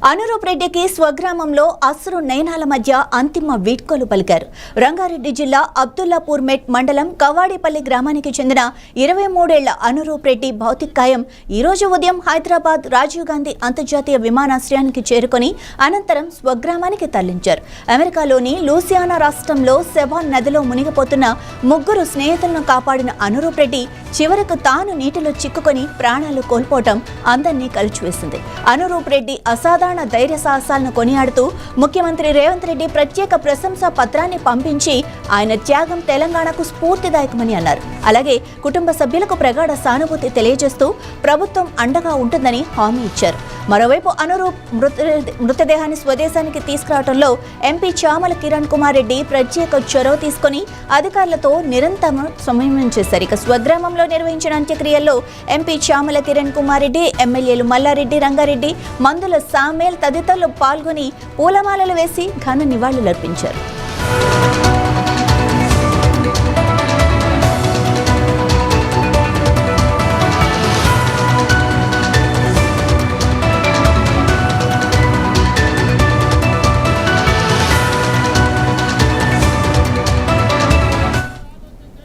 అనురూప్ రెడ్డికి స్వగ్రామంలో అసురు నయనాల మధ్య అంతిమ వీడ్కోలు పలికారు. రంగారెడ్డి జిల్లా అబ్దుల్లాపూర్ మెట్ మండలం కవాడిపల్లి గ్రామానికి చెందిన 23 ఏళ్ల అనురూప్ రెడ్డి భౌతికాయం ఈ రోజు ఉదయం హైదరాబాద్ రాజీవ్ గాంధీ అంతర్జాతీయ విమానాశ్రయానికి చేరుకొని అనంతరం స్వగ్రామానికి తరలించారు. అమెరికాలోని లూసియానా రాష్ట్రంలో సెవాన్ నదిలో మునిగిపోతున్న ముగ్గురు స్నేహితులను కాపాడిన అనురూప్ రెడ్డి చివరకు తాను నీటిలో చిక్కుకొని ప్రాణాలు కోల్పోవటం అందరినీ కలిచివేసింది. అనురూప్ రెడ్డి అసాధారణ ధైర్య సాహసాలను కొనియాడుతూ ముఖ్యమంత్రి రేవంత్ రెడ్డి ప్రత్యేక ప్రశంసా పత్రాన్ని పంపించి ఆయన త్యాగం తెలంగాణకు స్ఫూర్తిదాయకమని అన్నారు. అలాగే కుటుంబ సభ్యులకు ప్రగాఢ సానుభూతి తెలియజేస్తూ ప్రభుత్వం అండగా ఉంటుందని హామీ ఇచ్చారు. మరోవైపు అనురూప్ మృతదేహాన్ని స్వదేశానికి తీసుకురావడంలో ఎంపీ చామల కిరణ్ కుమార్ రెడ్డి ప్రత్యేక చొరవ తీసుకుని అధికారులతో నిరంతరం సమన్వయం చేశారు. ఇక స్వగ్రామంలో నిర్వహించిన అంత్యక్రియల్లో ఎంపీ చామల కిరణ్ కుమార్ రెడ్డి, ఎమ్మెల్యేలు మల్లారెడ్డి, రంగారెడ్డి, మందుల సామేల్ తదితరులు పాల్గొని పూలమాలలు వేసి ఘన నివాళులర్పించారు.